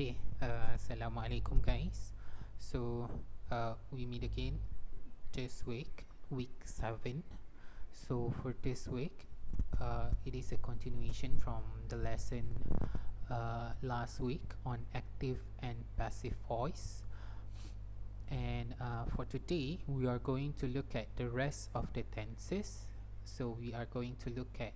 Okay, Assalamualaikum guys. So we meet again this week, week 7. So for this week, it is a continuation from the lesson last week on active and passive voice. And for today, we are going to look at the rest of the tenses. So we are going to look at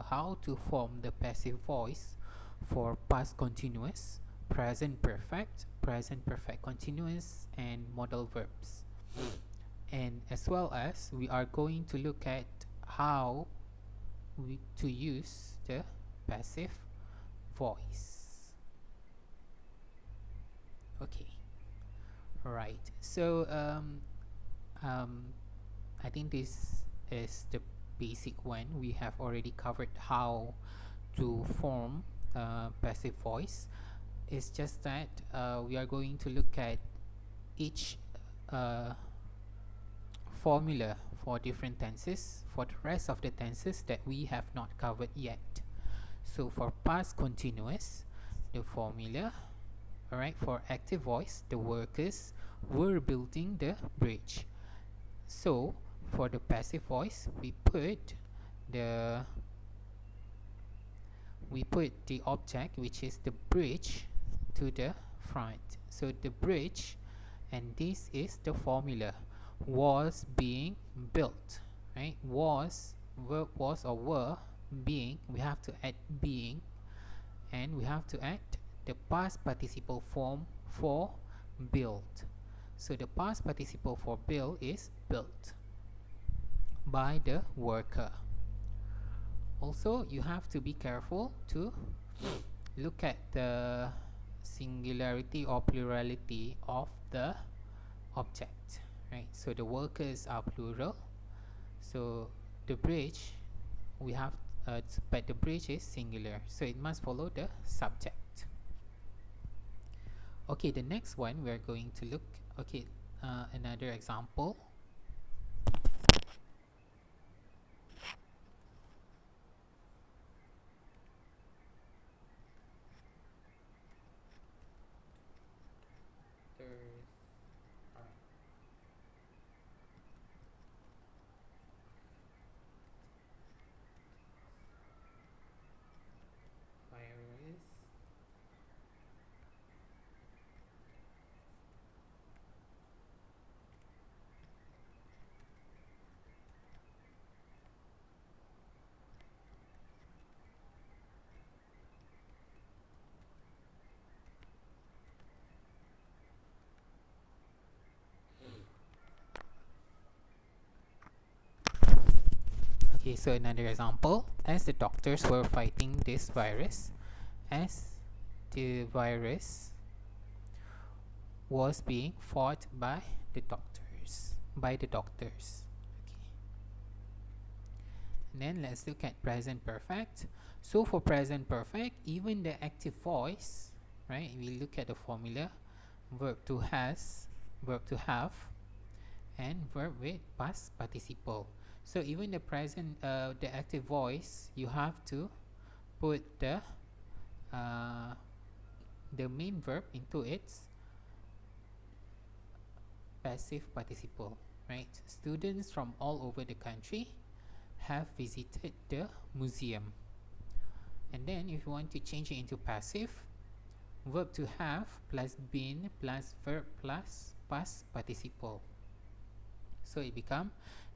how to form the passive voice for past continuous, present perfect continuous, and modal verbs. And as well as we are going to look at how to use the passive voice. Okay, right. So I think this is the basic one. We have already covered how to form passive voice. It's just that we are going to look at each uh, formula for different tenses for the rest of the tenses that we have not covered yet. So for past continuous, the formula, alright, for active voice, the workers were building the bridge. So for the passive voice, we put the object, which is the bridge, to the front. So the bridge, and this is the formula, was being built, right? Was, verb was or were, being, we have to add being, and we have to add the past participle form for built. So the past participle for build is built by the worker. Also, you have to be careful to look at the singularity or plurality of the object, right? So the workers are plural, so the bridge, we have but the bridge is singular, so it must follow the subject. Okay, the next one we're going to look, okay, another example. There's virus. Okay, so another example, as the doctors were fighting this virus, as the virus was being fought by the doctors, okay. And then let's look at present perfect. So for present perfect, even the active voice, right, we look at the formula, verb to has, verb to have, and verb with past participle. So even the present, the active voice, you have to put the main verb into its passive participle, right? Students from all over the country have visited the museum. And then if you want to change it into passive, verb to have plus been plus verb plus past participle. So it becomes,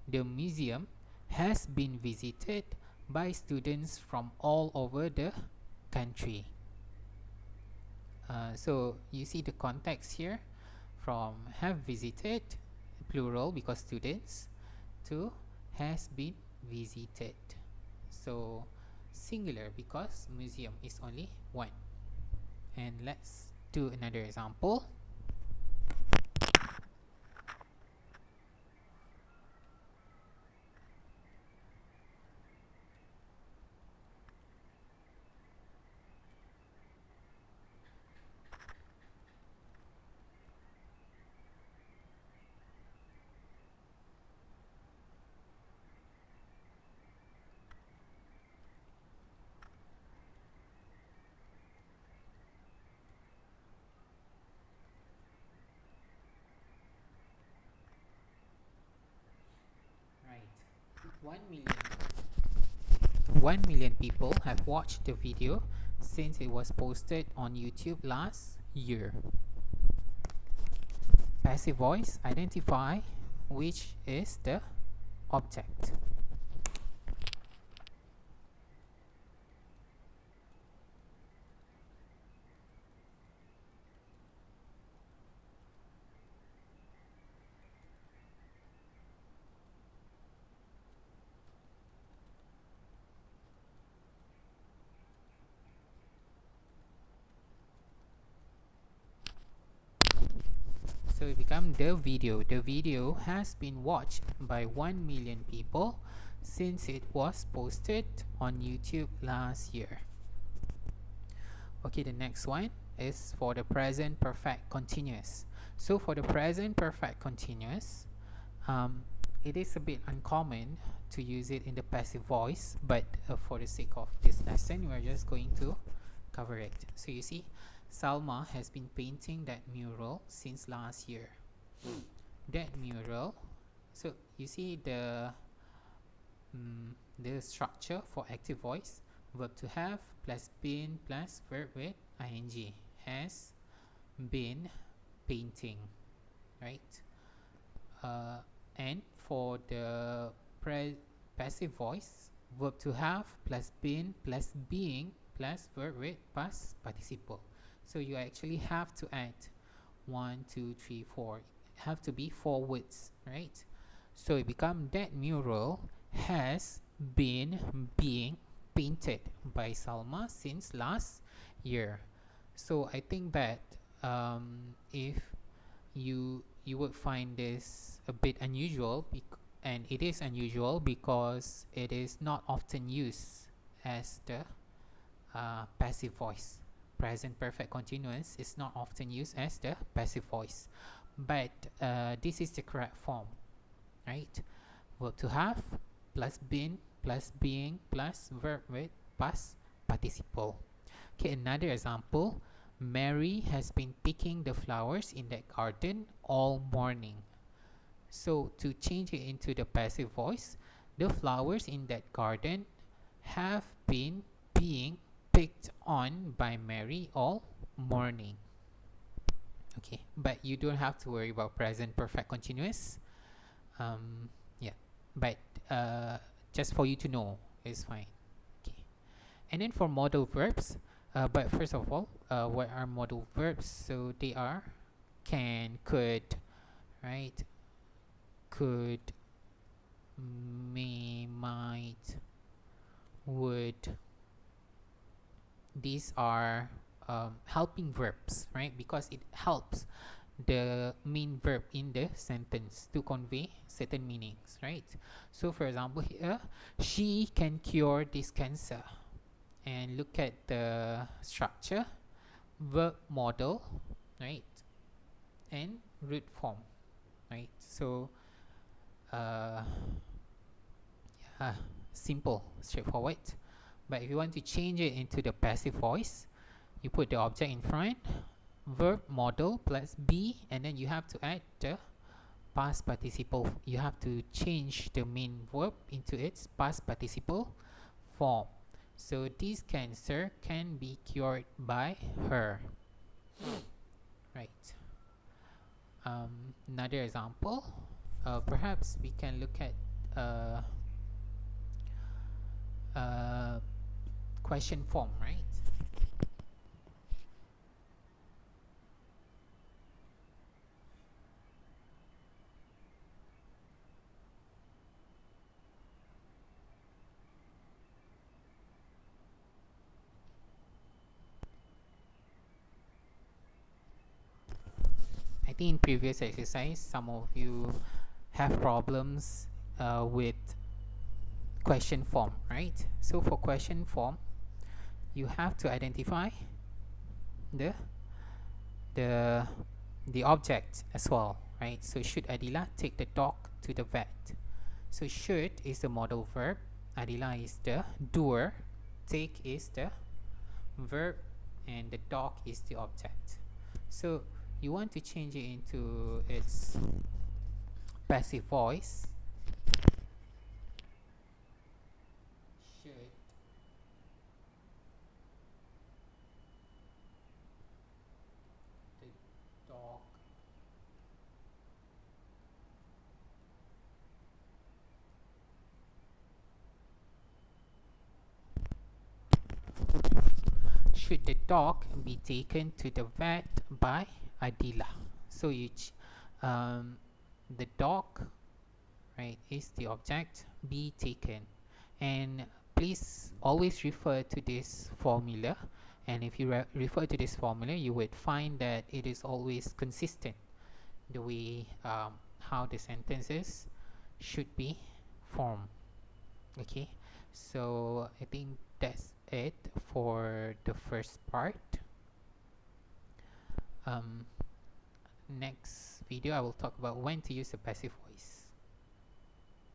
the museum has been visited by students from all over the country. So you see the context here, from have visited, plural because students, to has been visited, so singular because museum is only one. And let's do another example. 1 million 1 million people have watched the video since it was posted on YouTube last year. Passive voice, identify which is the object. So it become the video. The video has been watched by 1 million people since it was posted on YouTube last year. Okay, the next one is for the present perfect continuous. So for the present perfect continuous, it is a bit uncommon to use it in the passive voice, but for the sake of this lesson, we are just going to cover it. So you see, Salma has been painting that mural since last year. That mural, so you see the structure for active voice, verb to have plus been plus verb with ing, has been painting, right? And for the passive voice, verb to have plus been plus being plus verb with past participle. So you actually have to add 1, 2, 3, 4. Have to be 4 words, right? So it become that mural has been being painted by Salma since last year. So I think that if you would find this a bit unusual, and it is unusual because it is not often used as the passive voice. Present perfect continuous is not often used as the passive voice, but this is the correct form, right? Verb to have plus been plus being plus verb with past participle. Okay, another example. Mary has been picking the flowers in that garden all morning. So to change it into the passive voice, the flowers in that garden have been being picked on by Mary all morning. Okay, but you don't have to worry about present perfect continuous. Yeah, but just for you to know is fine. Okay, and then for modal verbs, but first of all, what are modal verbs? So they are can, could, right? Could, may, might, would. These are helping verbs, right? Because it helps the main verb in the sentence to convey certain meanings, right? So for example here, she can cure this cancer. And look at the structure, verb modal, right? And root form, right? So yeah, simple, straightforward. But if you want to change it into the passive voice, you put the object in front, verb modal plus be, and then you have to add the past participle. You have to change the main verb into its past participle form. So this cancer can be cured by her, right? Another example, perhaps we can look at question form, right? I think in previous exercise, some of you have problems with question form, right? So for question form, you have to identify the the object as well, right? So should Adila take the dog to the vet? So should is the modal verb, Adila is the doer, take is the verb, and the dog is the object. So you want to change it into its passive voice. should the dog be taken to the vet by Adila? So the dog, right, is the object, be taken, and please always refer to this formula, and if you refer to this formula, you would find that it is always consistent the way how the sentences should be formed. Okay, so I think that's it for the first part. Next video I will talk about when to use the passive voice.